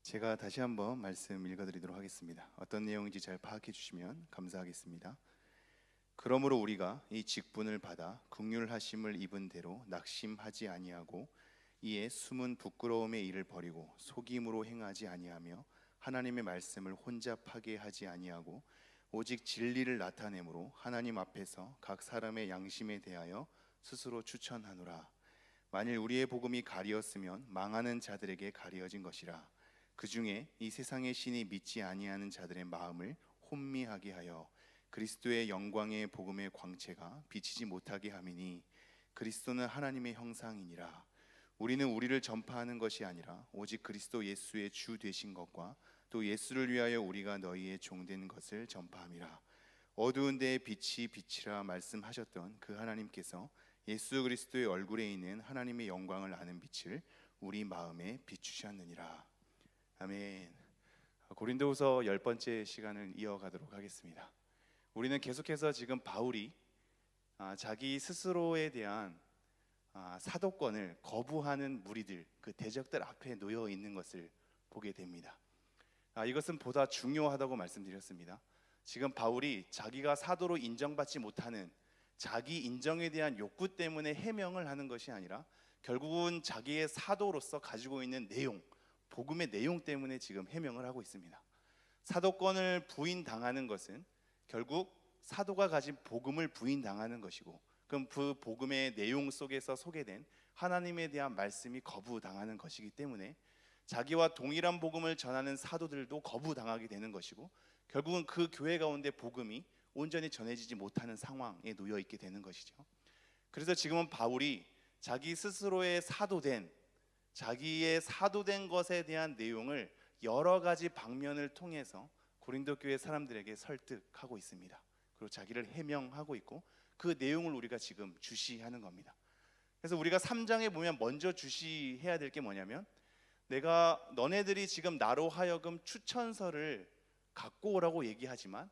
제가 다시 한번 말씀 읽어드리도록 하겠습니다. 어떤 내용인지 잘 파악해 주시면 감사하겠습니다. 그러므로 우리가 이 직분을 받아 긍휼하심을 입은 대로 낙심하지 아니하고 이에 숨은 부끄러움의 일을 버리고 속임으로 행하지 아니하며 하나님의 말씀을 혼잡하게 하지 아니하고 오직 진리를 나타내므로 하나님 앞에서 각 사람의 양심에 대하여 스스로 추천하노라. 만일 우리의 복음이 가리었으면 망하는 자들에게 가리어진 것이라. 그 중에 이 세상의 신이 믿지 아니하는 자들의 마음을 혼미하게 하여 그리스도의 영광의 복음의 광채가 비치지 못하게 함이니 그리스도는 하나님의 형상이니라. 우리는 우리를 전파하는 것이 아니라 오직 그리스도 예수의 주 되신 것과 또 예수를 위하여 우리가 너희의 종된 것을 전파함이라. 어두운 데에 빛이 비치라 말씀하셨던 그 하나님께서 예수 그리스도의 얼굴에 있는 하나님의 영광을 아는 빛을 우리 마음에 비추셨느니라. 아멘. 고린도후서 10번째 시간을 이어가도록 하겠습니다. 우리는 계속해서 지금 바울이 자기 스스로에 대한 사도권을 거부하는 무리들, 그 대적들 앞에 놓여 있는 것을 보게 됩니다. 이것은 보다 중요하다고 말씀드렸습니다. 지금 바울이 자기가 사도로 인정받지 못하는 자기 인정에 대한 욕구 때문에 해명을 하는 것이 아니라 결국은 자기의 사도로서 가지고 있는 내용, 복음의 내용 때문에 지금 해명을 하고 있습니다. 사도권을 부인당하는 것은 결국 사도가 가진 복음을 부인당하는 것이고, 그럼 그 복음의 내용 속에서 소개된 하나님에 대한 말씀이 거부당하는 것이기 때문에 자기와 동일한 복음을 전하는 사도들도 거부당하게 되는 것이고, 결국은 그 교회 가운데 복음이 온전히 전해지지 못하는 상황에 놓여 있게 되는 것이죠. 그래서 지금은 바울이 자기 스스로의 자기의 사도된 것에 대한 내용을 여러 가지 방면을 통해서 고린도 교회 사람들에게 설득하고 있습니다. 그리고 자기를 해명하고 있고, 그 내용을 우리가 지금 주시하는 겁니다. 그래서 우리가 3장에 보면 먼저 주시해야 될 게 뭐냐면, 내가 너네들이 지금 나로 하여금 추천서를 갖고 오라고 얘기하지만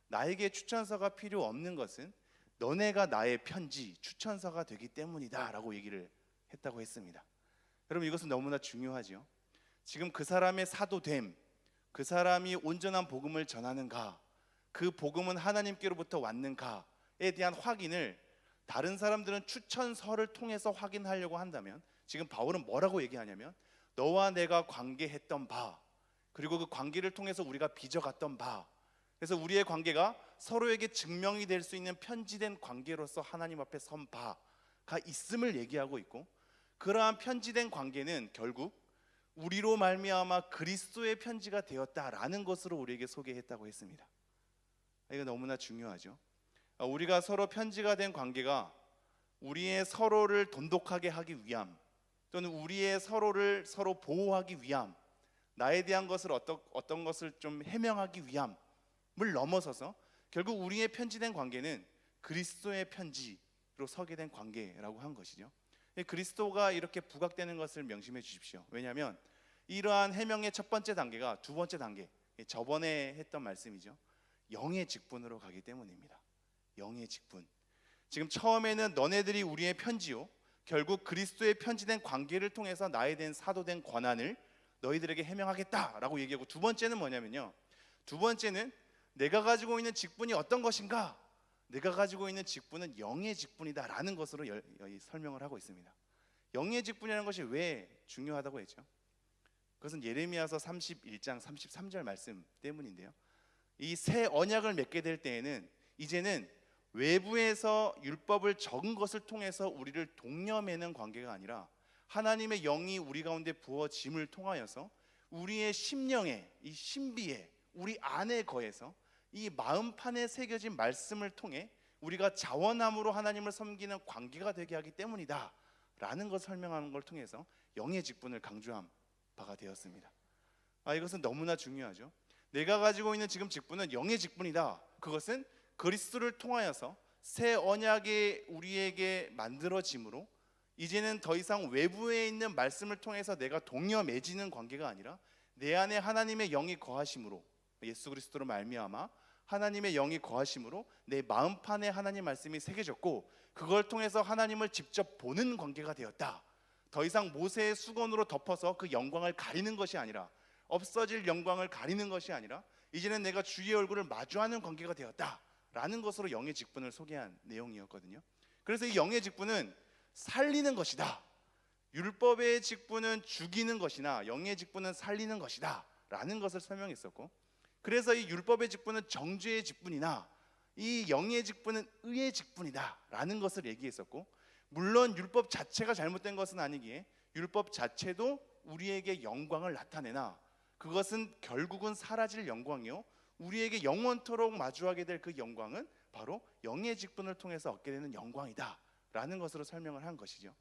나에게 추천서가 필요 없는 것은 너네가 나의 편지, 추천서가 되기 때문이다 라고 얘기를 했다고 했습니다. 여러분, 이것은 너무나 중요하죠. 지금 그 사람의 사도됨, 그 사람이 온전한 복음을 전하는가, 그 복음은 하나님께로부터 왔는가에 대한 확인을 다른 사람들은 추천서를 통해서 확인하려고 한다면, 지금 바울은 뭐라고 얘기하냐면, 너와 내가 관계했던 바, 그리고 그 관계를 통해서 우리가 빚어갔던 바, 그래서 우리의 관계가 서로에게 증명이 될 수 있는 편지된 관계로서 하나님 앞에 선 바가 있음을 얘기하고 있고, 그러한 편지된 관계는 결국 우리로 말미암아 그리스도의 편지가 되었다라는 것으로 우리에게 소개했다고 했습니다. 이거 너무나 중요하죠. 우리가 서로 편지가 된 관계가 우리의 서로를 돈독하게 하기 위함, 또는 우리의 서로를 서로 보호하기 위함, 나에 대한 것을 어떤 것을 좀 해명하기 위함을 넘어서서 결국 우리의 편지된 관계는 그리스도의 편지로 서게 된 관계라고 한 것이죠. 그리스도가 이렇게 부각되는 것을 명심해 주십시오. 왜냐하면 이러한 해명의 첫 번째 단계가 두 번째 단계, 저번에 했던 말씀이죠. 영의 직분으로 가기 때문입니다. 영의 직분. 지금 처음에는 너네들이 우리의 편지요, 결국 그리스도의 편지된 관계를 통해서 나에 대한 사도된 권한을 너희들에게 해명하겠다라고 얘기하고, 두 번째는 뭐냐면요, 두 번째는 내가 가지고 있는 직분이 어떤 것인가, 내가 가지고 있는 직분은 영의 직분이다라는 것으로 설명을 하고 있습니다. 영의 직분이라는 것이 왜 중요하다고 했죠? 그것은 예레미야서 31장 33절 말씀 때문인데요, 이 새 언약을 맺게 될 때에는 이제는 외부에서 율법을 적은 것을 통해서 우리를 독려매는 관계가 아니라 하나님의 영이 우리 가운데 부어짐을 통하여서 우리의 심령에, 이 신비에, 우리 안에 거해서 이 마음판에 새겨진 말씀을 통해 우리가 자원함으로 하나님을 섬기는 관계가 되게 하기 때문이다 라는 것을 설명하는 걸 통해서 영의 직분을 강조한 바가 되었습니다. 이것은 너무나 중요하죠. 내가 가지고 있는 지금 직분은 영의 직분이다. 그것은 그리스도를 통하여서 새 언약이 우리에게 만들어짐으로 이제는 더 이상 외부에 있는 말씀을 통해서 내가 동여 맺이는 관계가 아니라 내 안에 하나님의 영이 거하심으로, 예수 그리스도로 말미암아 하나님의 영이 거하심으로 내 마음판에 하나님 말씀이 새겨졌고, 그걸 통해서 하나님을 직접 보는 관계가 되었다. 더 이상 모세의 수건으로 덮어서 그 영광을 가리는 것이 아니라 없어질 영광을 가리는 것이 아니라 이제는 내가 주의 얼굴을 마주하는 관계가 되었다라는 것으로 영의 직분을 소개한 내용이었거든요. 그래서 이 영의 직분은 살리는 것이다. 율법의 직분은 죽이는 것이나 영의 직분은 살리는 것이다 라는 것을 설명했었고, 그래서 이 율법의 직분은 정죄의 직분이나 이 영의 직분은 의의 직분이다 라는 것을 얘기했었고, 물론 율법 자체가 잘못된 것은 아니기에 율법 자체도 우리에게 영광을 나타내나 그것은 결국은 사라질 영광이요, 우리에게 영원토록 마주하게 될 그 영광은 바로 영의 직분을 통해서 얻게 되는 영광이다 라는 것으로 설명을 한 것이죠.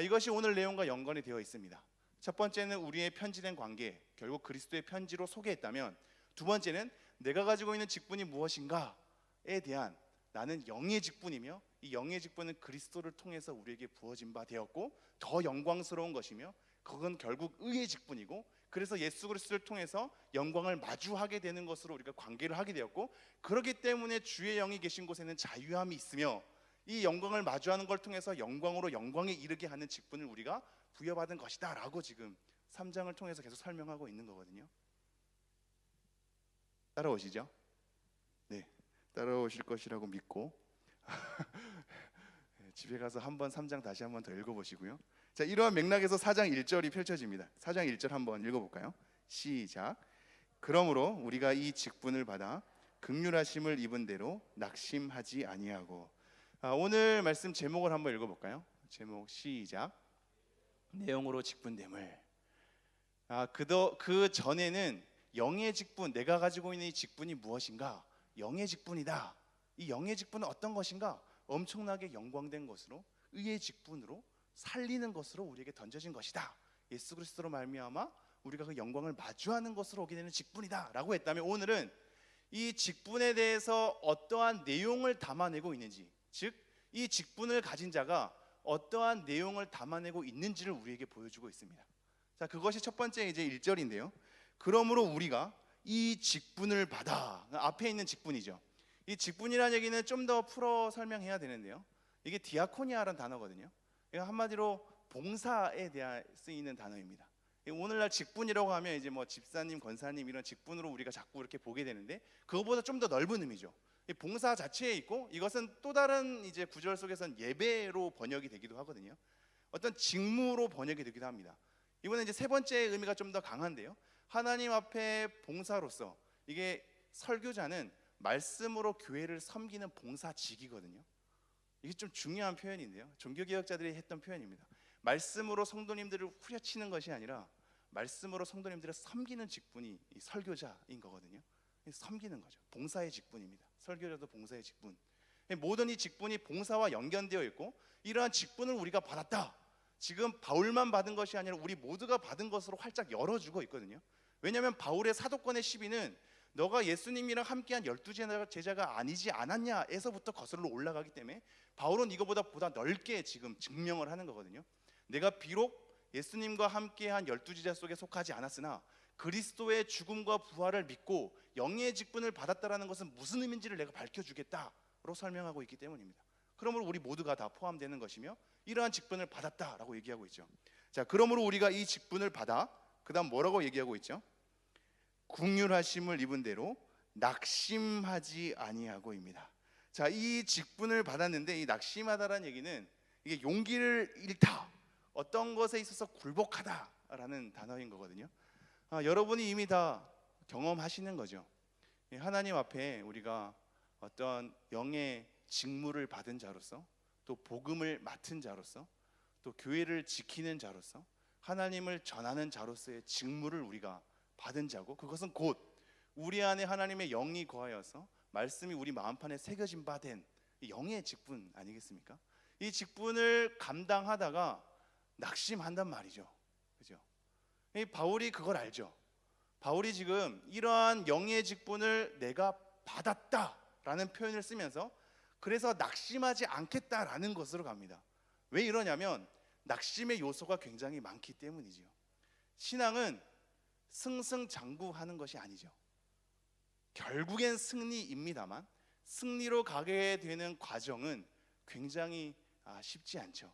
이것이 오늘 내용과 연관이 되어 있습니다. 첫 번째는 우리의 편지된 관계, 결국 그리스도의 편지로 소개했다면, 두 번째는 내가 가지고 있는 직분이 무엇인가에 대한, 나는 영의 직분이며 이 영의 직분은 그리스도를 통해서 우리에게 부어진 바 되었고 더 영광스러운 것이며 그건 결국 의의 직분이고, 그래서 예수 그리스도를 통해서 영광을 마주하게 되는 것으로 우리가 관계를 하게 되었고, 그렇기 때문에 주의 영이 계신 곳에는 자유함이 있으며 이 영광을 마주하는 걸 통해서 영광으로 영광에 이르게 하는 직분을 우리가 부여받은 것이다 라고 지금 3장을 통해서 계속 설명하고 있는 거거든요. 따라오시죠? 네, 따라오실 것이라고 믿고 집에 가서 한번 3장 다시 한번 더 읽어보시고요. 자, 이러한 맥락에서 4장 1절이 펼쳐집니다. 4장 1절 한번 읽어볼까요? 시작. 그러므로 우리가 이 직분을 받아 긍휼하심을 입은 대로 낙심하지 아니하고. 오늘 말씀 제목을 한번 읽어볼까요? 제목 시작. 내용으로 직분됨을. 그 전에는 영의 직분, 내가 가지고 있는 이 직분이 무엇인가? 영의 직분이다. 이 영의 직분은 어떤 것인가? 엄청나게 영광된 것으로, 의의 직분으로, 살리는 것으로 우리에게 던져진 것이다. 예수 그리스도로 말미암아 우리가 그 영광을 마주하는 것으로 오게 되는 직분이다 라고 했다면, 오늘은 이 직분에 대해서 어떠한 내용을 담아내고 있는지, 즉 이 직분을 가진 자가 어떠한 내용을 담아내고 있는지를 우리에게 보여주고 있습니다. 자, 그것이 첫 번째 이제 1절인데요. 그러므로 우리가 이 직분을 받아, 앞에 있는 직분이죠. 이 직분이라는 얘기는 좀 더 풀어 설명해야 되는데요, 이게 디아코니아라는 단어거든요. 이거 한마디로 봉사에 대해 쓰이는 단어입니다. 오늘날 직분이라고 하면 이제 뭐 집사님, 권사님 이런 직분으로 우리가 자꾸 이렇게 보게 되는데, 그거보다 좀 더 넓은 의미죠. 봉사 자체에 있고, 이것은 또 다른 이제 구절 속에서는 예배로 번역이 되기도 하거든요. 어떤 직무로 번역이 되기도 합니다. 이번에 이제 세 번째 의미가 좀 더 강한데요, 하나님 앞에 봉사로서, 이게 설교자는 말씀으로 교회를 섬기는 봉사직이거든요. 이게 좀 중요한 표현인데요, 종교개혁자들이 했던 표현입니다. 말씀으로 성도님들을 후려치는 것이 아니라 말씀으로 성도님들을 섬기는 직분이 이 설교자인 거거든요. 섬기는 거죠. 봉사의 직분입니다. 설교자도 봉사의 직분. 모든 이 직분이 봉사와 연결되어 있고, 이러한 직분을 우리가 받았다, 지금 바울만 받은 것이 아니라 우리 모두가 받은 것으로 활짝 열어주고 있거든요. 왜냐하면 바울의 사도권의 시비는 너가 예수님이랑 함께한 12제자가 아니지 않았냐에서부터 거슬러 올라가기 때문에 바울은 이거보다 넓게 지금 증명을 하는 거거든요. 내가 비록 예수님과 함께한 12제자 속에 속하지 않았으나 그리스도의 죽음과 부활을 믿고 영의 직분을 받았다라는 것은 무슨 의미인지를 내가 밝혀주겠다로 설명하고 있기 때문입니다. 그러므로 우리 모두가 다 포함되는 것이며 이러한 직분을 받았다라고 얘기하고 있죠. 자, 그러므로 우리가 이 직분을 받아, 그 다음 뭐라고 얘기하고 있죠? 긍휼하심을 입은 대로 낙심하지 아니하고입니다. 자, 이 직분을 받았는데 이 낙심하다라는 얘기는 이게 용기를 잃다, 어떤 것에 있어서 굴복하다라는 단어인 거거든요. 여러분이 이미 다 경험하시는 거죠. 하나님 앞에 우리가 어떤 영의 직무를 받은 자로서, 또 복음을 맡은 자로서, 또 교회를 지키는 자로서, 하나님을 전하는 자로서의 직무를 우리가 받은 자고, 그것은 곧 우리 안에 하나님의 영이 거하여서 말씀이 우리 마음판에 새겨진 바 된 영의 직분 아니겠습니까? 이 직분을 감당하다가 낙심한단 말이죠. 그죠? 바울이 그걸 알죠. 바울이 지금 이러한 영의 직분을 내가 받았다라는 표현을 쓰면서 그래서 낙심하지 않겠다라는 것으로 갑니다. 왜 이러냐면 낙심의 요소가 굉장히 많기 때문이죠. 신앙은 승승장구하는 것이 아니죠. 결국엔 승리입니다만 승리로 가게 되는 과정은 굉장히 쉽지 않죠.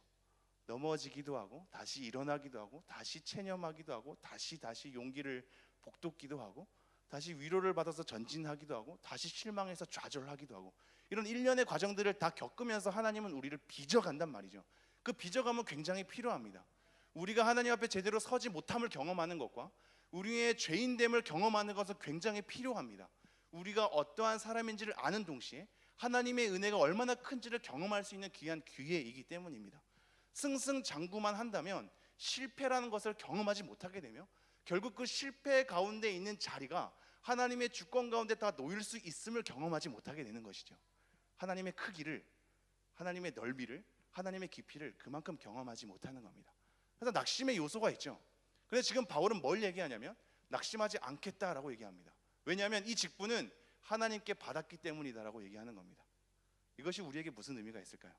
넘어지기도 하고 다시 일어나기도 하고 다시 체념하기도 하고 다시 용기를 복돋기도 하고 다시 위로를 받아서 전진하기도 하고 다시 실망해서 좌절하기도 하고 이런 일련의 과정들을 다 겪으면서 하나님은 우리를 빚어간단 말이죠. 그 빚어감은 굉장히 필요합니다. 우리가 하나님 앞에 제대로 서지 못함을 경험하는 것과 우리의 죄인됨을 경험하는 것은 굉장히 필요합니다. 우리가 어떠한 사람인지를 아는 동시에 하나님의 은혜가 얼마나 큰지를 경험할 수 있는 귀한 기회이기 때문입니다. 승승장구만 한다면 실패라는 것을 경험하지 못하게 되며 결국 그 실패 가운데 있는 자리가 하나님의 주권 가운데 다 놓일 수 있음을 경험하지 못하게 되는 것이죠. 하나님의 크기를, 하나님의 넓이를, 하나님의 깊이를 그만큼 경험하지 못하는 겁니다. 그래서 낙심의 요소가 있죠. 그래서 지금 바울은 뭘 얘기하냐면 낙심하지 않겠다라고 얘기합니다. 왜냐하면 이 직분은 하나님께 받았기 때문이다라고 얘기하는 겁니다. 이것이 우리에게 무슨 의미가 있을까요?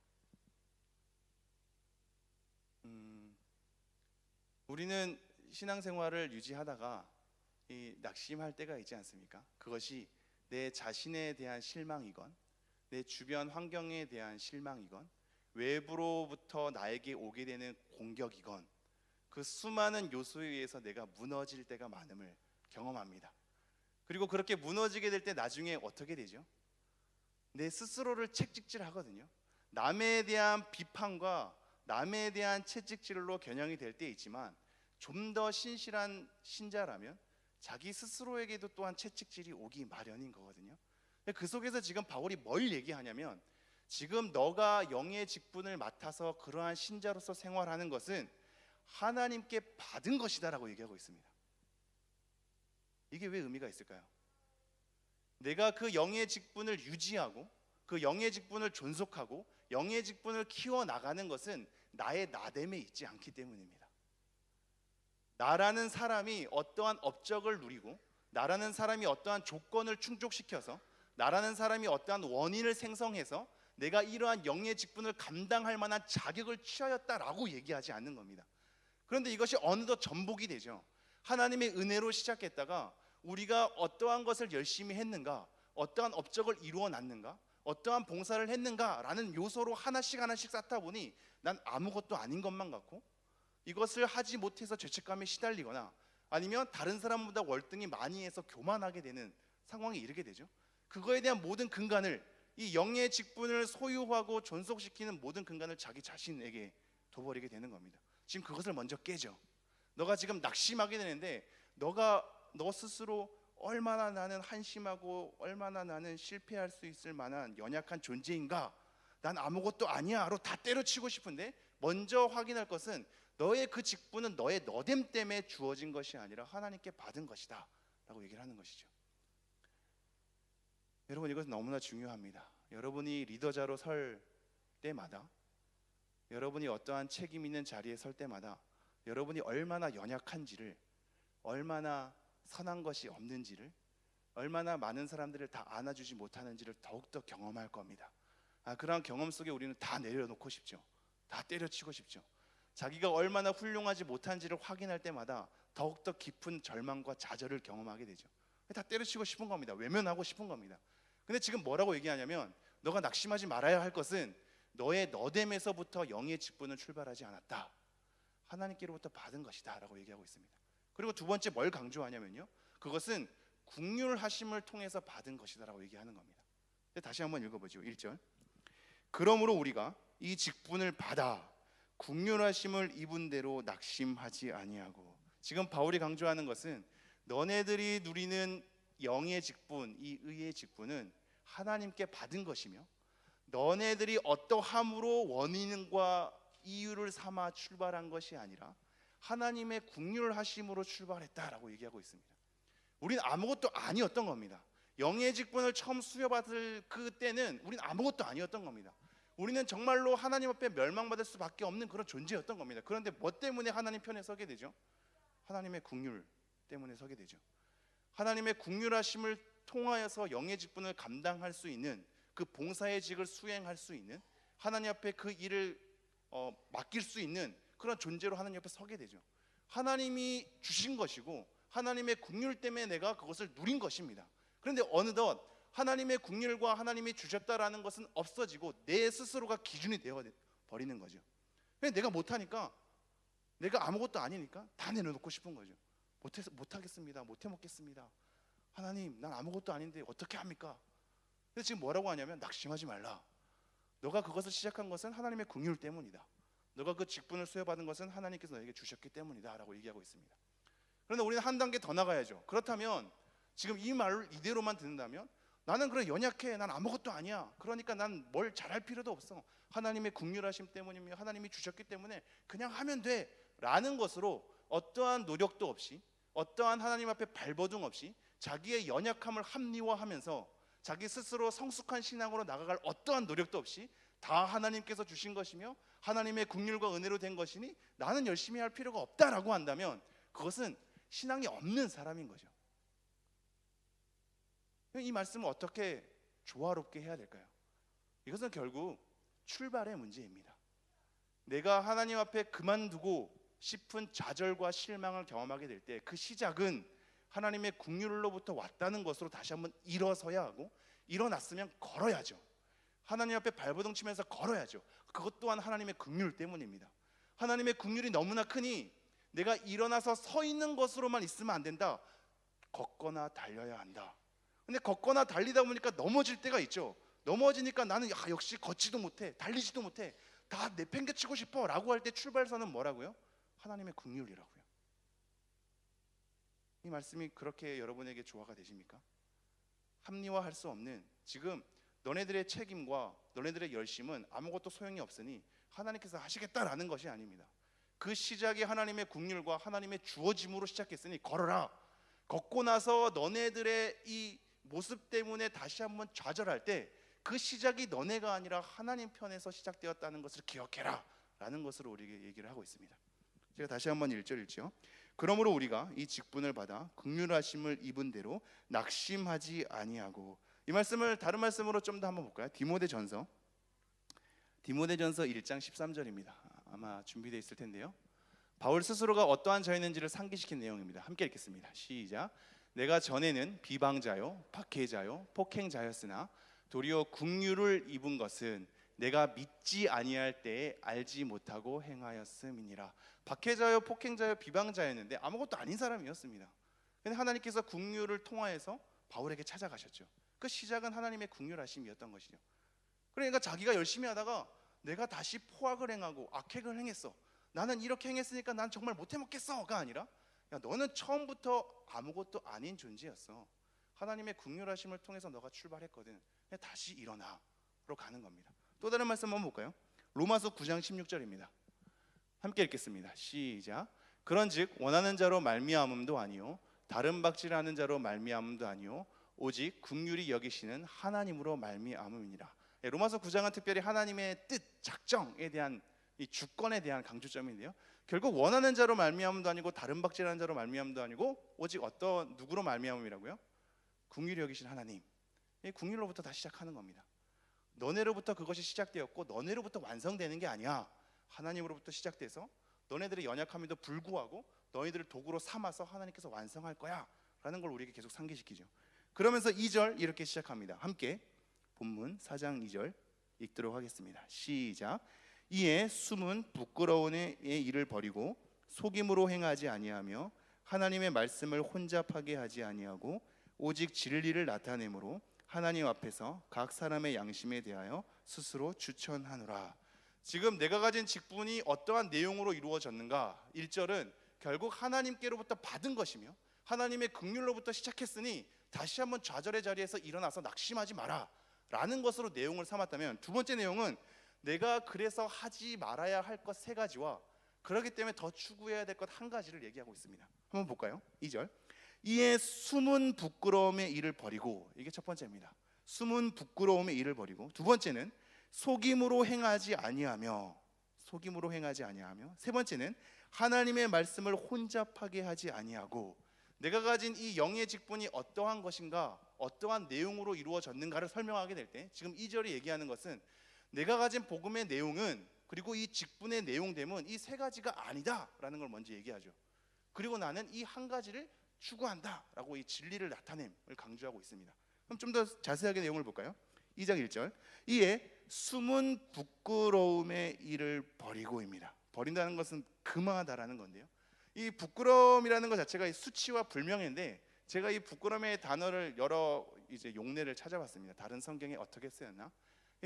우리는 신앙생활을 유지하다가 낙심할 때가 있지 않습니까? 그것이 내 자신에 대한 실망이건 내 주변 환경에 대한 실망이건 외부로부터 나에게 오게 되는 공격이건 그 수많은 요소에 의해서 내가 무너질 때가 많음을 경험합니다. 그리고 그렇게 무너지게 될 때 나중에 어떻게 되죠? 내 스스로를 채찍질하거든요. 남에 대한 비판과 남에 대한 채찍질로 겨냥이 될 때 있지만 좀 더 신실한 신자라면 자기 스스로에게도 또한 채찍질이 오기 마련인 거거든요. 그 속에서 지금 바울이 뭘 얘기하냐면 지금 너가 영의 직분을 맡아서 그러한 신자로서 생활하는 것은 하나님께 받은 것이다라고 얘기하고 있습니다. 이게 왜 의미가 있을까요? 내가 그 영의 직분을 유지하고 그 영의 직분을 존속하고 영의 직분을 키워나가는 것은 나의 나됨에 있지 않기 때문입니다. 나라는 사람이 어떠한 업적을 누리고 나라는 사람이 어떠한 조건을 충족시켜서 나라는 사람이 어떠한 원인을 생성해서 내가 이러한 영의 직분을 감당할 만한 자격을 취하였다라고 얘기하지 않는 겁니다. 그런데 이것이 어느덧 전복이 되죠. 하나님의 은혜로 시작했다가 우리가 어떠한 것을 열심히 했는가, 어떠한 업적을 이루어 놨는가, 어떠한 봉사를 했는가라는 요소로 하나씩 하나씩 쌓다 보니 난 아무것도 아닌 것만 같고 이것을 하지 못해서 죄책감에 시달리거나 아니면 다른 사람보다 월등히 많이 해서 교만하게 되는 상황에 이르게 되죠. 그거에 대한 모든 근간을 이 영의 직분을 소유하고 존속시키는 모든 근간을 자기 자신에게 둬버리게 되는 겁니다. 지금 그것을 먼저 깨죠. 너가 지금 낙심하게 되는데 너 스스로 얼마나 나는 한심하고 얼마나 나는 실패할 수 있을 만한 연약한 존재인가, 난 아무것도 아니야로 다 때려치고 싶은데 먼저 확인할 것은 너의 그 직분은 너의 너됨 때문에 주어진 것이 아니라 하나님께 받은 것이다 라고 얘기를 하는 것이죠. 여러분, 이것은 너무나 중요합니다. 여러분이 리더자로 설 때마다, 여러분이 어떠한 책임 있는 자리에 설 때마다 여러분이 얼마나 연약한지를, 얼마나 선한 것이 없는지를, 얼마나 많은 사람들을 다 안아주지 못하는지를 더욱더 경험할 겁니다. 그러한 경험 속에 우리는 다 내려놓고 싶죠. 다 때려치고 싶죠. 자기가 얼마나 훌륭하지 못한지를 확인할 때마다 더욱더 깊은 절망과 좌절을 경험하게 되죠. 다 때려치고 싶은 겁니다. 외면하고 싶은 겁니다. 근데 지금 뭐라고 얘기하냐면 너가 낙심하지 말아야 할 것은 너의 너됨에서부터 영의 직분을 출발하지 않았다. 하나님께로부터 받은 것이다 라고 얘기하고 있습니다. 그리고 두 번째 뭘 강조하냐면요, 그것은 국률하심을 통해서 받은 것이다 라고 얘기하는 겁니다. 다시 한번 읽어보죠. 1절. 그러므로 우리가 이 직분을 받아 국률하심을 입은 대로 낙심하지 아니하고, 지금 바울이 강조하는 것은 너네들이 누리는 영의 직분, 이 의의 직분은 하나님께 받은 것이며 너네들이 어떠함으로 원인과 이유를 삼아 출발한 것이 아니라 하나님의 국률하심으로 출발했다라고 얘기하고 있습니다. 우리는 아무것도 아니었던 겁니다. 영의 직분을 처음 수여받을 그때는 우리는 아무것도 아니었던 겁니다. 우리는 정말로 하나님 앞에 멸망받을 수밖에 없는 그런 존재였던 겁니다. 그런데 뭐 때문에 하나님 편에 서게 되죠? 하나님의 국률 때문에 서게 되죠. 하나님의 국률하심을 통하여서 영의 직분을 감당할 수 있는, 그 봉사의 직을 수행할 수 있는, 하나님 앞에 그 일을 맡길 수 있는 그런 존재로 하나님 앞에 서게 되죠. 하나님이 주신 것이고 하나님의 국률 때문에 내가 그것을 누린 것입니다. 그런데 어느덧 하나님의 국률과 하나님이 주셨다라는 것은 없어지고 내 스스로가 기준이 되어 버리는 거죠. 내가 못하니까, 내가 아무것도 아니니까 다 내려놓고 싶은 거죠. 못하겠습니다. 못해 먹겠습니다. 하나님, 난 아무것도 아닌데 어떻게 합니까? 그래서 지금 뭐라고 하냐면 낙심하지 말라. 너가 그것을 시작한 것은 하나님의 긍휼 때문이다. 너가 그 직분을 수여받은 것은 하나님께서 너에게 주셨기 때문이다 라고 얘기하고 있습니다. 그런데 우리는 한 단계 더 나가야죠. 그렇다면 지금 이 말을 이대로만 듣는다면 나는 그래 연약해, 난 아무것도 아니야, 그러니까 난 뭘 잘할 필요도 없어, 하나님의 긍휼하심 때문이며 하나님이 주셨기 때문에 그냥 하면 돼 라는 것으로 어떠한 노력도 없이, 어떠한 하나님 앞에 발버둥 없이 자기의 연약함을 합리화하면서 자기 스스로 성숙한 신앙으로 나아갈 어떠한 노력도 없이 다 하나님께서 주신 것이며 하나님의 긍휼과 은혜로 된 것이니 나는 열심히 할 필요가 없다라고 한다면 그것은 신앙이 없는 사람인 거죠. 이 말씀을 어떻게 조화롭게 해야 될까요? 이것은 결국 출발의 문제입니다. 내가 하나님 앞에 그만두고 싶은 좌절과 실망을 경험하게 될 때 그 시작은 하나님의 긍휼로부터 왔다는 것으로 다시 한번 일어서야 하고, 일어났으면 걸어야죠. 하나님 앞에 발버둥 치면서 걸어야죠. 그것 또한 하나님의 긍휼 때문입니다. 하나님의 긍휼이 너무나 크니 내가 일어나서 서 있는 것으로만 있으면 안 된다. 걷거나 달려야 한다. 근데 걷거나 달리다 보니까 넘어질 때가 있죠. 넘어지니까 나는 역시 걷지도 못해, 달리지도 못해, 다 내팽개치고 싶어 라고 할 때 출발선은 뭐라고요? 하나님의 긍휼이라고요. 이 말씀이 그렇게 여러분에게 조화가 되십니까? 합리화할 수 없는, 지금 너네들의 책임과 너네들의 열심은 아무것도 소용이 없으니 하나님께서 하시겠다라는 것이 아닙니다. 그 시작이 하나님의 긍휼과 하나님의 주어짐으로 시작했으니 걸어라. 걷고 나서 너네들의 이 모습 때문에 다시 한번 좌절할 때 그 시작이 너네가 아니라 하나님 편에서 시작되었다는 것을 기억해라 라는 것으로 우리에게 얘기를 하고 있습니다. 제가 다시 한번 1절 읽죠. 그러므로 우리가 이 직분을 받아 긍휼하심을 입은 대로 낙심하지 아니하고, 이 말씀을 다른 말씀으로 좀 더 한번 볼까요? 디모데전서 1장 13절입니다. 아마 준비되어 있을 텐데요. 바울 스스로가 어떠한 자였는지를 상기시킨 내용입니다. 함께 읽겠습니다. 시작. 내가 전에는 비방자요 박해자요 폭행자였으나 도리어 긍휼을 입은 것은 내가 믿지 아니할 때에 알지 못하고 행하였음이니라. 박해자요 폭행자요 비방자였는데 아무것도 아닌 사람이었습니다. 근데 하나님께서 긍휼을 통하여서 바울에게 찾아가셨죠. 그 시작은 하나님의 긍휼하심이었던 것이죠. 그러니까 자기가 열심히 하다가 내가 다시 포악을 행하고 악행을 행했어, 나는 이렇게 행했으니까 난 정말 못해 먹겠어가 아니라, 야, 너는 처음부터 아무것도 아닌 존재였어. 하나님의 긍휼하심을 통해서 너가 출발했거든. 다시 일어나로 가는 겁니다. 또 다른 말씀 한번 볼까요? 로마서 9장 16절입니다. 함께 읽겠습니다. 시작. 그런즉 원하는 자로 말미암음도 아니요 다른 박질하는 자로 말미암음도 아니요 오직 긍휼히 여기시는 하나님으로 말미암음이니라. 로마서 9장은 특별히 하나님의 뜻, 작정에 대한 이 주권에 대한 강조점인데요. 결국 원하는 자로 말미암음도 아니고 다른 박질하는 자로 말미암음도 아니고 오직 어떤 누구로 말미암음이라고요? 긍휼히 여기신 하나님. 이 긍휼로부터 다 시작하는 겁니다. 너네로부터 그것이 시작되었고 너네로부터 완성되는 게 아니야. 하나님으로부터 시작돼서 너네들의 연약함에도 불구하고 너희들을 도구로 삼아서 하나님께서 완성할 거야 라는 걸 우리에게 계속 상기시키죠. 그러면서 2절 이렇게 시작합니다. 함께 본문 4장 2절 읽도록 하겠습니다. 시작. 이에 숨은 부끄러움의 일을 버리고 속임으로 행하지 아니하며 하나님의 말씀을 혼잡하게 하지 아니하고 오직 진리를 나타내므로 하나님 앞에서 각 사람의 양심에 대하여 스스로 추천하노라. 지금 내가 가진 직분이 어떠한 내용으로 이루어졌는가? 1절은 결국 하나님께로부터 받은 것이며 하나님의 긍휼로부터 시작했으니 다시 한번 좌절의 자리에서 일어나서 낙심하지 마라 라는 것으로 내용을 삼았다면, 두 번째 내용은 내가 그래서 하지 말아야 할 것 3가지와 그렇기 때문에 더 추구해야 될 것 1가지를 얘기하고 있습니다. 한번 볼까요? 2절. 이에 숨은 부끄러움의 일을 버리고, 이게 첫 번째입니다. 숨은 부끄러움의 일을 버리고, 두 번째는 속임으로 행하지 아니하며, 세 번째는 하나님의 말씀을 혼잡하게 하지 아니하고, 내가 가진 이 영의 직분이 어떠한 것인가, 어떠한 내용으로 이루어졌는가를 설명하게 될 때 지금 2절이 얘기하는 것은 내가 가진 복음의 내용은, 그리고 이 직분의 내용됨은 이 3가지가 아니다라는 걸 먼저 얘기하죠. 그리고 나는 이 1가지를 추구한다라고 이 진리를 나타냄을 강조하고 있습니다. 그럼 좀 더 자세하게 내용을 볼까요? 2장 1절. 이에 숨은 부끄러움의 일을 버리고입니다. 버린다는 것은 금하다라는 건데요. 이 부끄러움이라는 것 자체가 수치와 불명예인데, 제가 이 부끄러움의 단어를 여러 이제 용례를 찾아봤습니다. 다른 성경에 어떻게 쓰였나?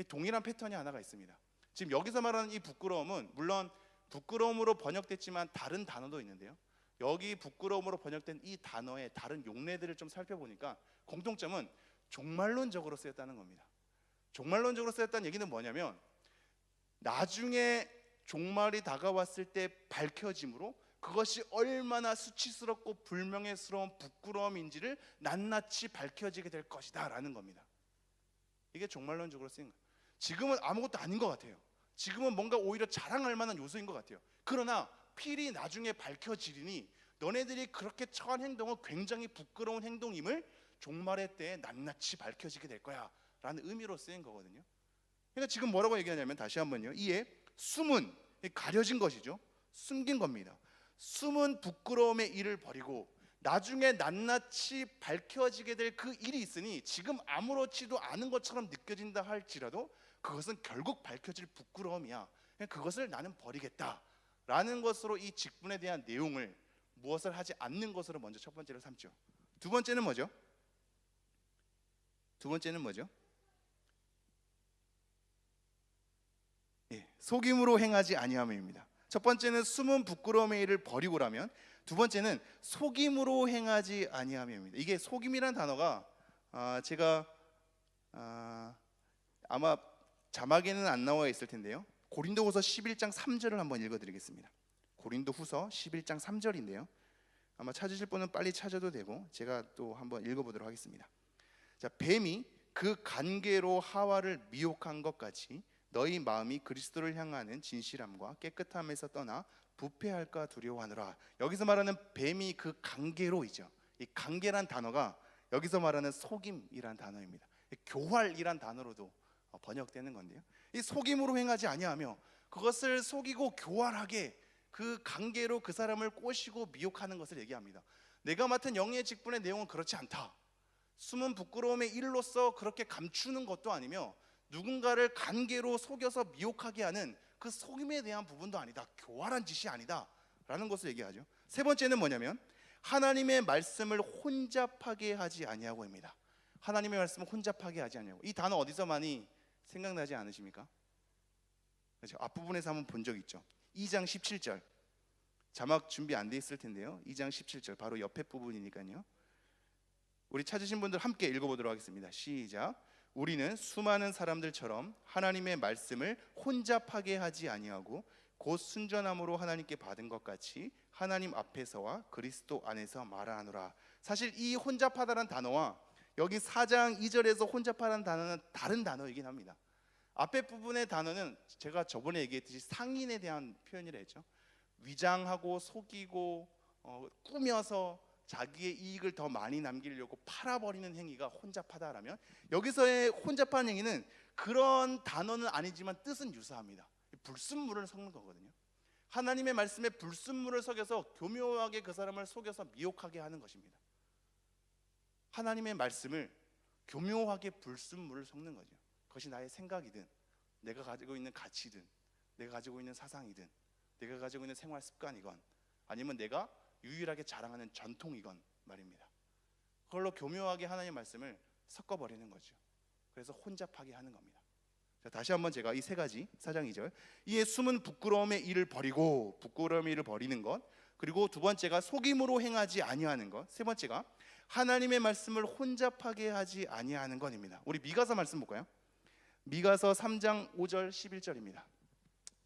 동일한 패턴이 하나가 있습니다. 지금 여기서 말하는 이 부끄러움은 물론 부끄러움으로 번역됐지만 다른 단어도 있는데요. 여기 부끄러움으로 번역된 이 단어의 다른 용례들을 좀 살펴보니까 공통점은 종말론적으로 쓰였다는 겁니다. 종말론적으로 쓰였다는 얘기는 뭐냐면, 나중에 종말이 다가왔을 때 밝혀짐으로 그것이 얼마나 수치스럽고 불명예스러운 부끄러움인지를 낱낱이 밝혀지게 될 것이다 라는 겁니다. 이게 종말론적으로 쓰인 거예요. 지금은 아무것도 아닌 것 같아요. 지금은 뭔가 오히려 자랑할 만한 요소인 것 같아요. 그러나 필히 나중에 밝혀지리니 너네들이 그렇게 처한 행동은 굉장히 부끄러운 행동임을 종말의 때에 낱낱이 밝혀지게 될 거야 라는 의미로 쓰인 거거든요. 그러니까 지금 뭐라고 얘기하냐면, 다시 한번요, 이에 숨은, 가려진 것이죠. 숨긴 겁니다. 숨은 부끄러움의 일을 버리고 나중에 낱낱이 밝혀지게 될 그 일이 있으니 지금 아무렇지도 않은 것처럼 느껴진다 할지라도 그것은 결국 밝혀질 부끄러움이야. 그것을 나는 버리겠다라는 것으로 이 직분에 대한 내용을 무엇을 하지 않는 것으로 먼저 첫 번째로 삼죠. 두 번째는 뭐죠? 속임으로 행하지 아니함입니다. 첫 번째는 숨은 부끄러움의 일을 버리고라면, 두 번째는 속임으로 행하지 아니함입니다. 이게 속임이라는 단어가 제가 아마 자막에는 안 나와 있을 텐데요. 고린도후서 11장 3절을 한번 읽어드리겠습니다. 고린도후서 11장 3절인데요. 아마 찾으실 분은 빨리 찾아도 되고 제가 또 한번 읽어보도록 하겠습니다. 자, 뱀이 그 간계로 하와를 미혹한 것 같이 너희 마음이 그리스도를 향하는 진실함과 깨끗함에서 떠나 부패할까 두려워하노라. 여기서 말하는 뱀이 그 관계로이죠. 이 관계란 단어가 여기서 말하는 속임이란 단어입니다. 교활이란 단어로도 번역되는 건데요. 이 속임으로 행하지 아니하며 그것을 속이고 교활하게 그 관계로 그 사람을 꼬시고 미혹하는 것을 얘기합니다. 내가 맡은 영의 직분의 내용은 그렇지 않다. 숨은 부끄러움의 일로서 그렇게 감추는 것도 아니며 누군가를 관계로 속여서 미혹하게 하는 그 속임에 대한 부분도 아니다. 교활한 짓이 아니다 라는 것을 얘기하죠. 세 번째는 뭐냐면 하나님의 말씀을 혼잡하게 하지 아니하고입니다. 하나님의 말씀을 혼잡하게 하지 아니하고. 이 단어 어디서 많이 생각나지 않으십니까? 그렇죠? 앞부분에서 한번 본 적 있죠. 2장 17절 자막 준비 안 돼 있을 텐데요. 2장 17절 바로 옆에 부분이니까요. 우리 찾으신 분들 함께 읽어보도록 하겠습니다. 시작. 우리는 수많은 사람들처럼 하나님의 말씀을 혼잡하게 하지 아니하고 곧 순전함으로 하나님께 받은 것 같이 하나님 앞에서와 그리스도 안에서 말하노라. 사실 이 혼잡하다는 단어와 여기 4장 2절에서 혼잡하다는 단어는 다른 단어이긴 합니다. 앞에 부분의 단어는 제가 저번에 얘기했듯이 상인에 대한 표현이라 했죠. 위장하고 속이고 꾸며서 자기의 이익을 더 많이 남기려고 팔아버리는 행위가 혼잡하다라면, 여기서의 혼잡한 행위는 그런 단어는 아니지만 뜻은 유사합니다. 불순물을 섞는 거거든요. 하나님의 말씀에 불순물을 섞여서 교묘하게 그 사람을 속여서 미혹하게 하는 것입니다. 하나님의 말씀을 교묘하게 불순물을 섞는 거죠. 그것이 나의 생각이든 내가 가지고 있는 가치든 내가 가지고 있는 사상이든 내가 가지고 있는 생활 습관이건 아니면 내가 유일하게 자랑하는 전통이건 말입니다. 그걸로 교묘하게 하나님의 말씀을 섞어버리는 거죠. 그래서 혼잡하게 하는 겁니다. 자, 다시 한번 제가 이 세 가지 4장 2절 이에 숨은 부끄러움의 일을 버리고, 부끄러움의 일을 버리는 것, 그리고 두 번째가 속임으로 행하지 아니하는 것, 세 번째가 하나님의 말씀을 혼잡하게 하지 아니하는 것입니다. 우리 미가서 말씀 볼까요? 미가서 3장 5절 11절입니다.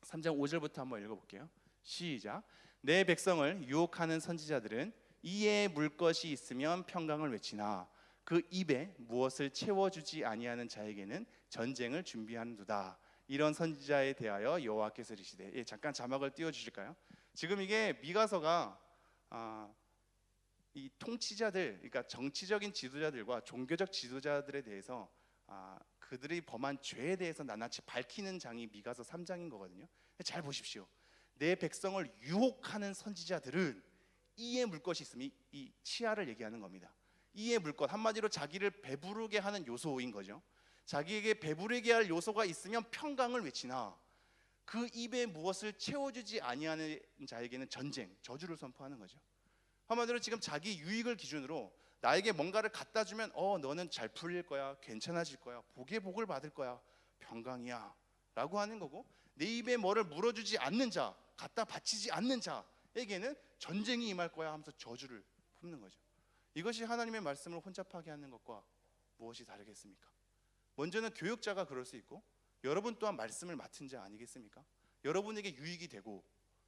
3장 5절부터 한번 읽어볼게요. 시작. 내 백성을 유혹하는 선지자들은 이에 물 것이 있으면 평강을 외치나 그 입에 무엇을 채워주지 아니하는 자에게는 전쟁을 준비하는도다. 이런 선지자에 대하여 여호와께서 이르시되. 잠깐 자막을 띄워주실까요? 지금 이게 미가서가 이 통치자들, 그러니까 정치적인 지도자들과 종교적 지도자들에 대해서 그들이 범한 죄에 대해서 낱낱이 밝히는 장이 미가서 3장인 거거든요. 잘 보십시오. 내 백성을 유혹하는 선지자들은 이에 물 것이 있으면 이 치아를 얘기하는 겁니다. 이에 물 것, 한마디로 자기를 배부르게 하는 요소인 거죠. 자기에게 배부르게 할 요소가 있으면 평강을 외치나 그 입에 무엇을 채워주지 아니하는 자에게는 전쟁, 저주를 선포하는 거죠. 한마디로 지금 자기 유익을 기준으로 나에게 뭔가를 갖다 주면 너는 잘 풀릴 거야, 괜찮아질 거야, 복의 복을 받을 거야, 평강이야 라고 하는 거고, 내 입에 뭐를 물어주지 않는 자, 갖다 바치지 않는 자에게는 전쟁이 임할 거야 하면서 저주를 품는 거죠. 이것이 하나님의 말씀을 혼잡하게 하는 것과 무엇이 다르겠습니까? 먼저는 교육자가 그럴 수 있고, 여러분 또한 말씀을 맡은 자 아니겠습니까? 여러분에게 유익이 되고,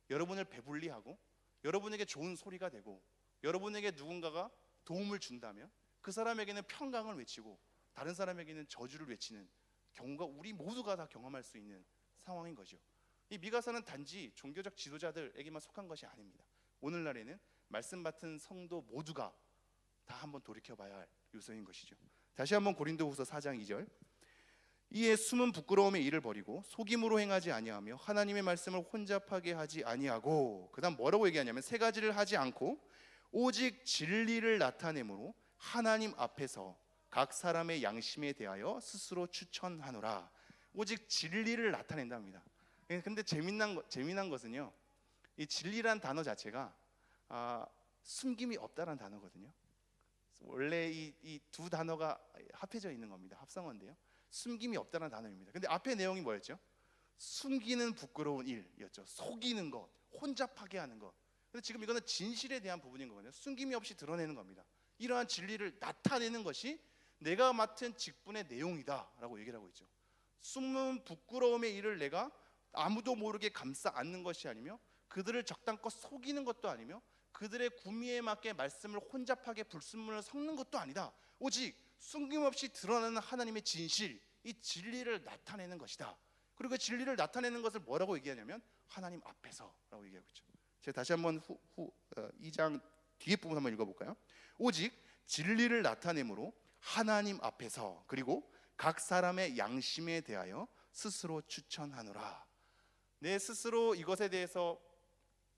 여러분을 배불리하고, 여러분에게 좋은 소리가 되고, 여러분에게 누군가가 도움을 준다면 그 사람에게는 평강을 외치고 다른 사람에게는 저주를 외치는 경우가 우리 모두가 다 경험할 수 있는 상황인 거죠. 이 미가서는 단지 종교적 지도자들에게만 속한 것이 아닙니다. 오늘날에는 말씀 맡은 성도 모두가 다 한번 돌이켜봐야 할 요소인 것이죠. 다시 한번 고린도후서 4장 2절, 이에 숨은 부끄러움의 일을 버리고 속임으로 행하지 아니하며 하나님의 말씀을 혼잡하게 하지 아니하고, 그 다음 뭐라고 얘기하냐면 세 가지를 하지 않고 오직 진리를 나타내므로 하나님 앞에서 각 사람의 양심에 대하여 스스로 추천하노라. 오직 진리를 나타낸답니다. 근데 재미난 것은요, 이 진리란 단어 자체가 숨김이 없다란 단어거든요. 원래 이 두 단어가 합해져 있는 겁니다. 합성어인데요, 숨김이 없다는 단어입니다. 근데 앞에 내용이 뭐였죠? 숨기는 부끄러운 일이었죠. 속이는 것, 혼잡하게 하는 것. 근데 지금 이거는 진실에 대한 부분인 거거든요. 숨김이 없이 드러내는 겁니다. 이러한 진리를 나타내는 것이 내가 맡은 직분의 내용이다라고 얘기를 하고 있죠. 숨은 부끄러움의 일을 내가 아무도 모르게 감싸 안는 것이 아니며, 그들을 적당껏 속이는 것도 아니며, 그들의 구미에 맞게 말씀을 혼잡하게 불순물을 섞는 것도 아니다. 오직 숨김없이 드러나는 하나님의 진실, 이 진리를 나타내는 것이다. 그리고 그 진리를 나타내는 것을 뭐라고 얘기하냐면 하나님 앞에서라고 얘기하고 있죠. 제가 다시 한번 2장 뒤에 부분 한번 읽어볼까요? 오직 진리를 나타내므로 하나님 앞에서, 그리고 각 사람의 양심에 대하여 스스로 추천하노라. 내 스스로 이것에 대해서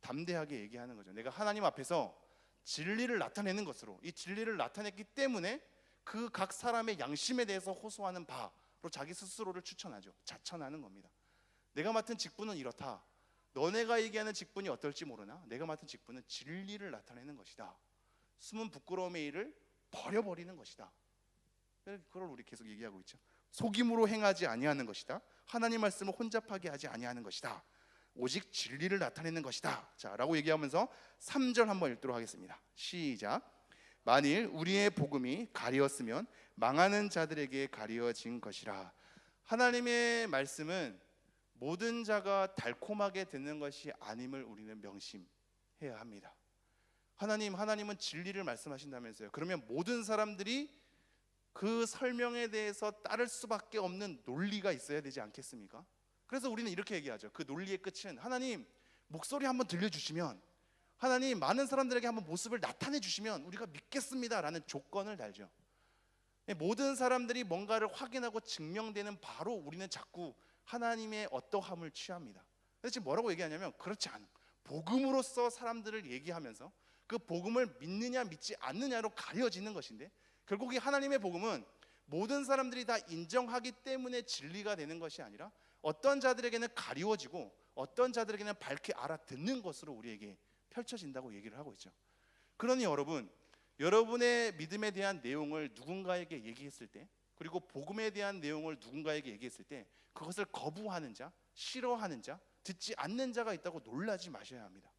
담대하게 얘기하는 거죠. 내가 하나님 앞에서 진리를 나타내는 것으로, 이 진리를 나타냈기 때문에 그 각 사람의 양심에 대해서 호소하는 바로 자기 스스로를 추천하죠. 자천하는 겁니다. 내가 맡은 직분은 이렇다. 너네가 얘기하는 직분이 어떨지 모르나 내가 맡은 직분은 진리를 나타내는 것이다. 숨은 부끄러움의 일을 버려버리는 것이다. 그걸 우리 계속 얘기하고 있죠. 속임으로 행하지 아니하는 것이다. 하나님 말씀을 혼잡하게 하지 아니하는 것이다. 오직 진리를 나타내는 것이다. 자, 라고 얘기하면서 3절 한번 읽도록 하겠습니다. 시작. 만일 우리의 복음이 가리었으면 망하는 자들에게 가리어진 것이라. 하나님의 말씀은 모든 자가 달콤하게 듣는 것이 아님을 우리는 명심해야 합니다. 하나님은 진리를 말씀하신다면서요. 그러면 모든 사람들이 그 설명에 대해서 따를 수밖에 없는 논리가 있어야 되지 않겠습니까? 그래서 우리는 이렇게 얘기하죠. 그 논리의 끝은 하나님 목소리 한번 들려주시면, 하나님 많은 사람들에게 한번 모습을 나타내 주시면 우리가 믿겠습니다라는 조건을 달죠. 모든 사람들이 뭔가를 확인하고 증명되는 바로 우리는 자꾸 하나님의 어떠함을 취합니다. 그래서 지금 뭐라고 얘기하냐면, 그렇지 않아. 복음으로서 사람들을 얘기하면서 그 복음을 믿느냐 믿지 않느냐로 가려지는 것인데, 결국 이 하나님의 복음은 모든 사람들이 다 인정하기 때문에 진리가 되는 것이 아니라 어떤 자들에게는 가리워지고 어떤 자들에게는 밝게 알아듣는 것으로 우리에게 펼쳐진다고 얘기를 하고 있죠. 그러니 여러분의 믿음에 대한 내용을 누군가에게 얘기했을 때, 그리고 복음에 대한 내용을 누군가에게 얘기했을 때 그것을 거부하는 자, 싫어하는 자, 듣지 않는 자가 있다고 놀라지 마셔야 합니다.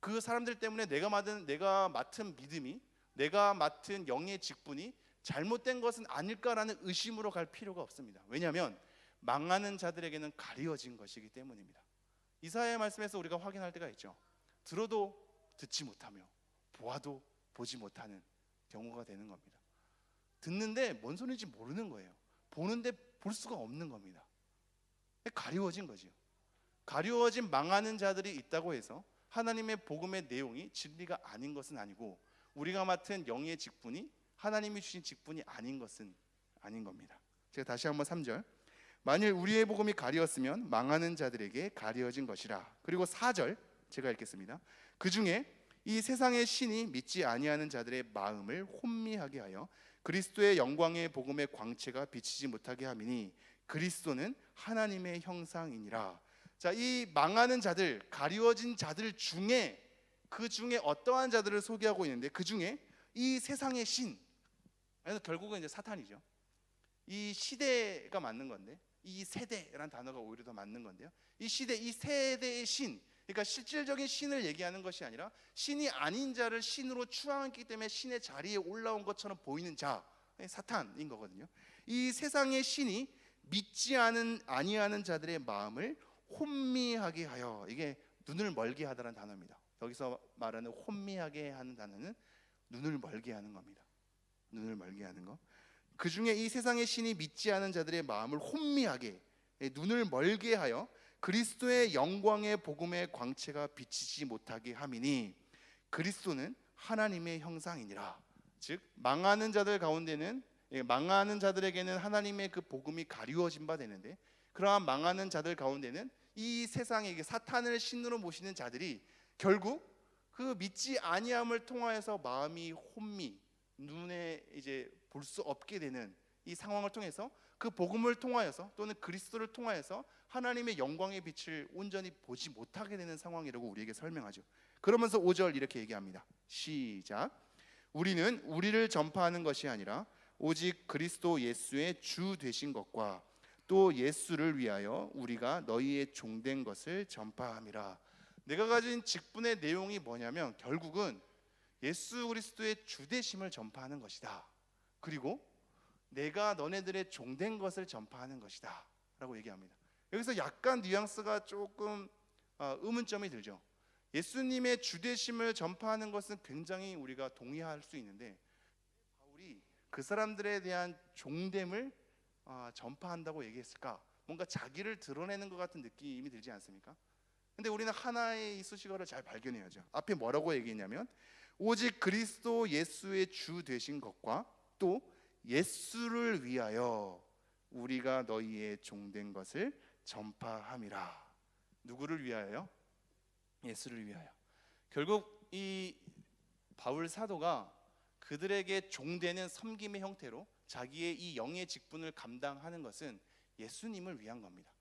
그 사람들 때문에 내가 맡은 믿음이, 내가 맡은 영의 직분이 잘못된 것은 아닐까라는 의심으로 갈 필요가 없습니다. 왜냐하면 망하는 자들에게는 가리워진 것이기 때문입니다. 이사야의 말씀에서 우리가 확인할 때가 있죠. 들어도 듣지 못하며 보아도 보지 못하는 경우가 되는 겁니다. 듣는데 뭔 소리인지 모르는 거예요. 보는데 볼 수가 없는 겁니다. 가리워진 거지요. 가리워진 망하는 자들이 있다고 해서 하나님의 복음의 내용이 진리가 아닌 것은 아니고, 우리가 맡은 영의 직분이 하나님이 주신 직분이 아닌 것은 아닌 겁니다. 제가 다시 한번 3절. 만일 우리의 복음이 가리었으면 망하는 자들에게 가리어진 것이라. 그리고 4절 제가 읽겠습니다. 그 중에 이 세상의 신이 믿지 아니하는 자들의 마음을 혼미하게 하여 그리스도의 영광의 복음의 광채가 비치지 못하게 함이니 그리스도는 하나님의 형상이니라. 자, 이 망하는 자들, 가리워진 자들 중에 그 중에 어떠한 자들을 소개하고 있는데 그 중에 이 세상의 신, 그래서 결국은 이제 사탄이죠. 이 시대가 맞는 건데 이 세대라는 단어가 오히려 더 맞는 건데요. 이 시대, 이 세대의 신, 그러니까 실질적인 신을 얘기하는 것이 아니라 신이 아닌 자를 신으로 추앙했기 때문에 신의 자리에 올라온 것처럼 보이는 자, 사탄인 거거든요. 이 세상의 신이 믿지 아니하는 자들의 마음을 혼미하게 하여, 이게 눈을 멀게 하다라는 단어입니다. 여기서 말하는 혼미하게 하는 단어는 눈을 멀게 하는 겁니다. 눈을 멀게 하는 거. 그 중에 이 세상의 신이 믿지 않은 자들의 마음을 혼미하게, 눈을 멀게 하여 그리스도의 영광의 복음의 광채가 비치지 못하게 함이니 그리스도는 하나님의 형상이니라. 즉 망하는 자들 가운데는, 망하는 자들에게는 하나님의 그 복음이 가리워진 바 되는데, 그러한 망하는 자들 가운데는 이 세상에 사탄을 신으로 모시는 자들이 결국 그 믿지 아니함을 통하여서 마음이 혼미, 눈에 이제 볼 수 없게 되는 이 상황을 통해서, 그 복음을 통하여서 또는 그리스도를 통하여서 하나님의 영광의 빛을 온전히 보지 못하게 되는 상황이라고 우리에게 설명하죠. 그러면서 5절 이렇게 얘기합니다. 시작. 우리는 우리를 전파하는 것이 아니라 오직 그리스도 예수의 주 되신 것과 또 예수를 위하여 우리가 너희의 종된 것을 전파함이라. 내가 가진 직분의 내용이 뭐냐면 결국은 예수 그리스도의 주 되심을 전파하는 것이다. 그리고 내가 너네들의 종된 것을 전파하는 것이다 라고 얘기합니다. 여기서 약간 뉘앙스가 조금 의문점이 들죠. 예수님의 주 되심을 전파하는 것은 굉장히 우리가 동의할 수 있는데, 바울이 그 사람들에 대한 종됨을 전파한다고 얘기했을까? 뭔가 자기를 드러내는 것 같은 느낌이 들지 않습니까? 근데 우리는 하나의 이 수식어를 잘 발견해야죠. 앞에 뭐라고 얘기했냐면 오직 그리스도 예수의 주 되신 것과 또 예수를 위하여 우리가 너희의 종된 것을 전파함이라. 누구를 위하여요? 예수를 위하여. 결국 이 바울 사도가 그들에게 종되는 섬김의 형태로 자기의 이 영의 직분을 감당하는 것은 예수님을 위한 겁니다.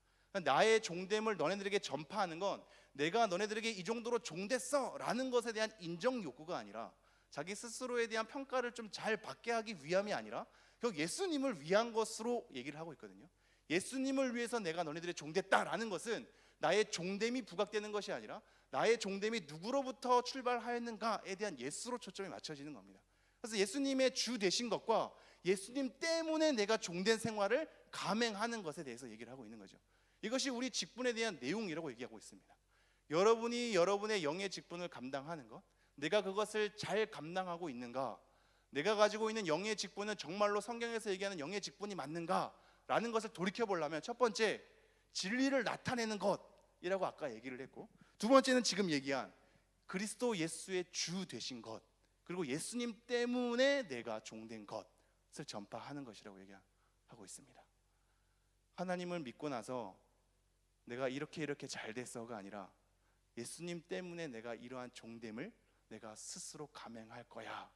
나의 종됨을 너네들에게 전파하는 건 내가 너네들에게 이 정도로 종됐어 라는 것에 대한 인정 욕구가 아니라, 자기 스스로에 대한 평가를 좀 잘 받게 하기 위함이 아니라 결국 예수님을 위한 것으로 얘기를 하고 있거든요. 예수님을 위해서 내가 너네들의 종됐다라는 것은 나의 종됨이 부각되는 것이 아니라 나의 종됨이 누구로부터 출발하였는가에 대한 예수로 초점이 맞춰지는 겁니다. 그래서 예수님의 주 되신 것과 예수님 때문에 내가 종된 생활을 감행하는 것에 대해서 얘기를 하고 있는 거죠. 이것이 우리 직분에 대한 내용이라고 얘기하고 있습니다. 여러분이 여러분의 영의 직분을 감당하는 것, 내가 그것을 잘 감당하고 있는가, 내가 가지고 있는 영의 직분은 정말로 성경에서 얘기하는 영의 직분이 맞는가 라는 것을 돌이켜보려면 첫 번째, 진리를 나타내는 것이라고 아까 얘기를 했고, 두 번째는 지금 얘기한 그리스도 예수의 주 되신 것, 그리고 예수님 때문에 내가 종된 것을 전파하는 것이라고 얘기하고 있습니다. 하나님을 믿고 나서 내가 이렇게 잘 됐어가 아니라 예수님 때문에 내가 이러한 종됨을 내가 스스로 감행할 거야.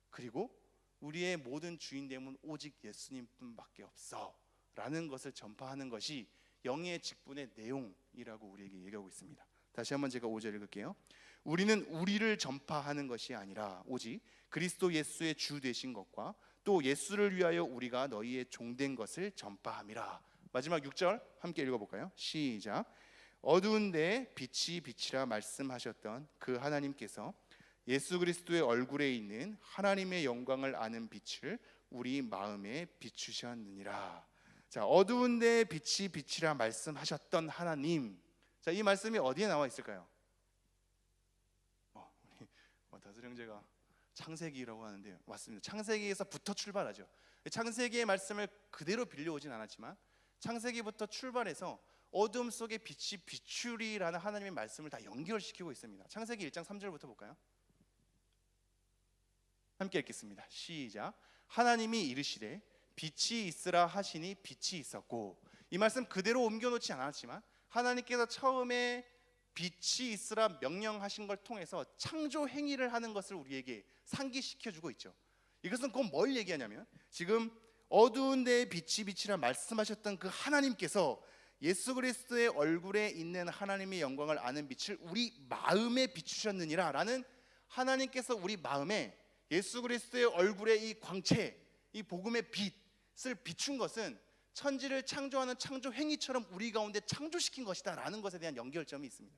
그리고 우리의 모든 주인됨은 오직 예수님뿐밖에 없어 라는 것을 전파하는 것이 영의 직분의 내용이라고 우리에게 얘기하고 있습니다. 다시 한번 제가 5절 읽을게요. 우리는 우리를 전파하는 것이 아니라 오직 그리스도 예수의 주 되신 것과 또 예수를 위하여 우리가 너희의 종된 것을 전파함이라. 마지막 6절 함께 읽어볼까요? 시작. 어두운 데 빛이 빛이라 말씀하셨던 그 하나님께서 예수 그리스도의 얼굴에 있는 하나님의 영광을 아는 빛을 우리 마음에 비추셨느니라. 자, 어두운 데 빛이 빛이라 말씀하셨던 하나님. 자, 이 말씀이 어디에 나와 있을까요? 우리 다스령제가 창세기라고 하는데요, 맞습니다. 창세기에서부터 출발하죠. 창세기의 말씀을 그대로 빌려오진 않았지만 창세기부터 출발해서 어둠 속에 빛이 비추리라는 하나님의 말씀을 다 연결시키고 있습니다. 창세기 1장 3절부터 볼까요? 함께 읽겠습니다. 시작. 하나님이 이르시되 빛이 있으라 하시니 빛이 있었고. 이 말씀 그대로 옮겨놓지 않았지만 하나님께서 처음에 빛이 있으라 명령하신 걸 통해서 창조 행위를 하는 것을 우리에게 상기시켜주고 있죠. 이것은 곧 뭘 얘기하냐면 지금 어두운 데에 빛이 빛이라 말씀하셨던 그 하나님께서 예수 그리스도의 얼굴에 있는 하나님의 영광을 아는 빛을 우리 마음에 비추셨느니라 라는, 하나님께서 우리 마음에 예수 그리스도의 얼굴의 이 광채, 이 복음의 빛을 비춘 것은 천지를 창조하는 창조 행위처럼 우리 가운데 창조시킨 것이다 라는 것에 대한 연결점이 있습니다.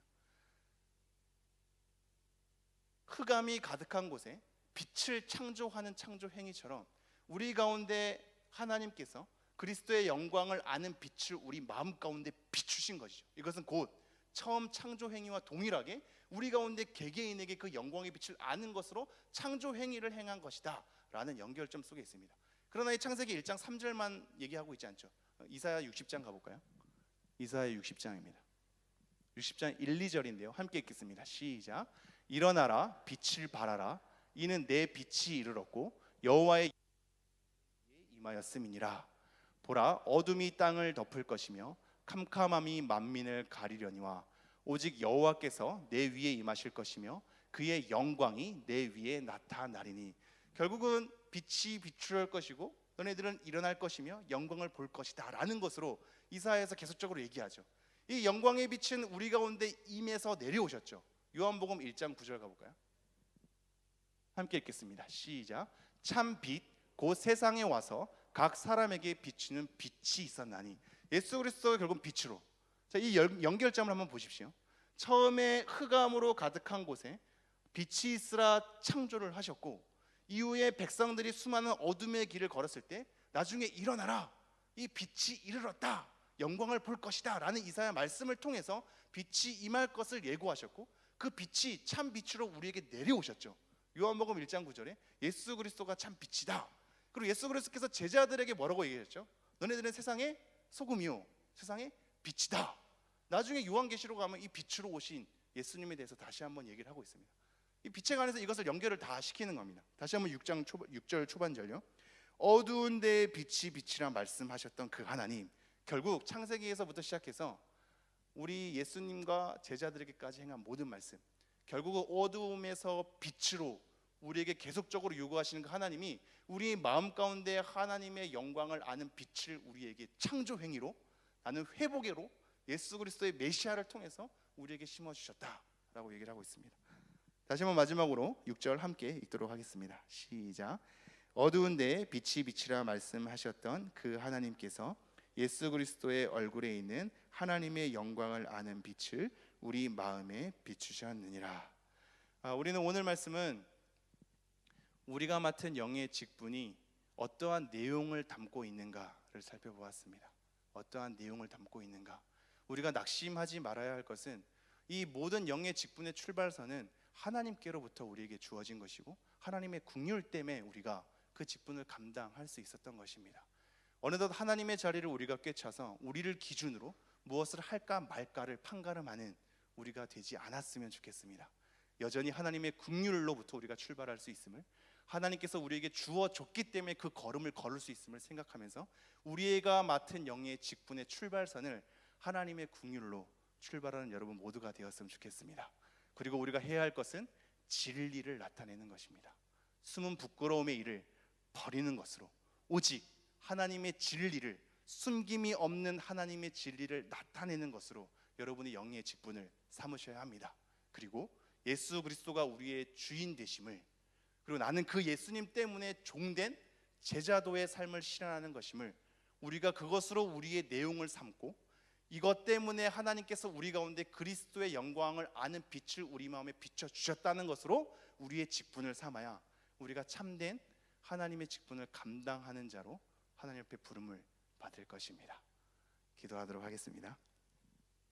흑암이 가득한 곳에 빛을 창조하는 창조 행위처럼 우리 가운데 하나님께서 그리스도의 영광을 아는 빛을 우리 마음 가운데 비추신 것이죠. 이것은 곧 처음 창조 행위와 동일하게 우리 가운데 개개인에게 그 영광의 빛을 아는 것으로 창조 행위를 행한 것이다 라는 연결점 속에 있습니다. 그러나 이 창세기 1장 3절만 얘기하고 있지 않죠. 이사야 60장 가볼까요? 이사야 60장입니다. 60장 1, 2절인데요. 함께 읽겠습니다. 시작. 일어나라, 빛을 발하라. 이는 내 빛이 이르렀고 여호와의 임하였음이니라. 보라, 어둠이 땅을 덮을 것이며 캄캄함이 만민을 가리려니와 오직 여호와께서 내 위에 임하실 것이며 그의 영광이 내 위에 나타나리니. 결국은 빛이 비추할 것이고 너네들은 일어날 것이며 영광을 볼 것이다 라는 것으로 이사야에서 계속적으로 얘기하죠. 이 영광의 빛은 우리 가운데 임해서 내려오셨죠. 요한복음 1장 9절 가볼까요? 함께 읽겠습니다. 시작. 참 빛 곧 세상에 와서 각 사람에게 비추는 빛이 있었나니. 예수 그리스도가 결국 빛으로. 자, 이 연결점을 한번 보십시오. 처음에 흑암으로 가득한 곳에 빛이 있으라 창조를 하셨고, 이후에 백성들이 수많은 어둠의 길을 걸었을 때 나중에 일어나라, 이 빛이 이르렀다, 영광을 볼 것이다 라는 이사야 말씀을 통해서 빛이 임할 것을 예고하셨고, 그 빛이 참 빛으로 우리에게 내려오셨죠. 요한복음 1장 9절에 예수 그리스도가 참 빛이다. 그리고 예수 그리스도께서 제자들에게 뭐라고 얘기했죠? 너네들은 세상의 소금이요 세상의 빛이다. 나중에 요한계시록 가면 이 빛으로 오신 예수님에 대해서 다시 한번 얘기를 하고 있습니다. 이 빛에 관해서 이것을 연결을 다 시키는 겁니다. 다시 한번 6절 초반절요. 어두운 데에 빛이 빛이라 말씀하셨던 그 하나님, 결국 창세기에서부터 시작해서 우리 예수님과 제자들에게까지 행한 모든 말씀, 결국은 어두움에서 빛으로 우리에게 계속적으로 요구하시는 그 하나님이 우리 마음 가운데 하나님의 영광을 아는 빛을 우리에게 창조 행위로, 나는 회복으로 예수 그리스도의 메시아를 통해서 우리에게 심어주셨다라고 얘기를 하고 있습니다. 다시 한번 마지막으로 6절 함께 읽도록 하겠습니다. 시작. 어두운 데에 빛이 빛이라 말씀하셨던 그 하나님께서 예수 그리스도의 얼굴에 있는 하나님의 영광을 아는 빛을 우리 마음에 비추셨느니라. 우리는 오늘 말씀은 우리가 맡은 영의 직분이 어떠한 내용을 담고 있는가를 살펴보았습니다. 어떠한 내용을 담고 있는가. 우리가 낙심하지 말아야 할 것은 이 모든 영의 직분의 출발선은 하나님께로부터 우리에게 주어진 것이고 하나님의 긍휼 때문에 우리가 그 직분을 감당할 수 있었던 것입니다. 어느덧 하나님의 자리를 우리가 꿰차서 우리를 기준으로 무엇을 할까 말까를 판가름하는 우리가 되지 않았으면 좋겠습니다. 여전히 하나님의 긍휼로부터 우리가 출발할 수 있음을, 하나님께서 우리에게 주어줬기 때문에 그 걸음을 걸을 수 있음을 생각하면서 우리가 맡은 영의 직분의 출발선을 하나님의 긍휼로 출발하는 여러분 모두가 되었으면 좋겠습니다. 그리고 우리가 해야 할 것은 진리를 나타내는 것입니다. 숨은 부끄러움의 일을 버리는 것으로 오직 하나님의 진리를, 숨김이 없는 하나님의 진리를 나타내는 것으로 여러분의 영의 직분을 삼으셔야 합니다. 그리고 예수 그리스도가 우리의 주인 되심을, 그리고 나는 그 예수님 때문에 종된 제자도의 삶을 실현하는 것임을, 우리가 그것으로 우리의 내용을 삼고 이것 때문에 하나님께서 우리 가운데 그리스도의 영광을 아는 빛을 우리 마음에 비춰주셨다는 것으로 우리의 직분을 삼아야 우리가 참된 하나님의 직분을 감당하는 자로 하나님 앞에 부름을 받을 것입니다. 기도하도록 하겠습니다.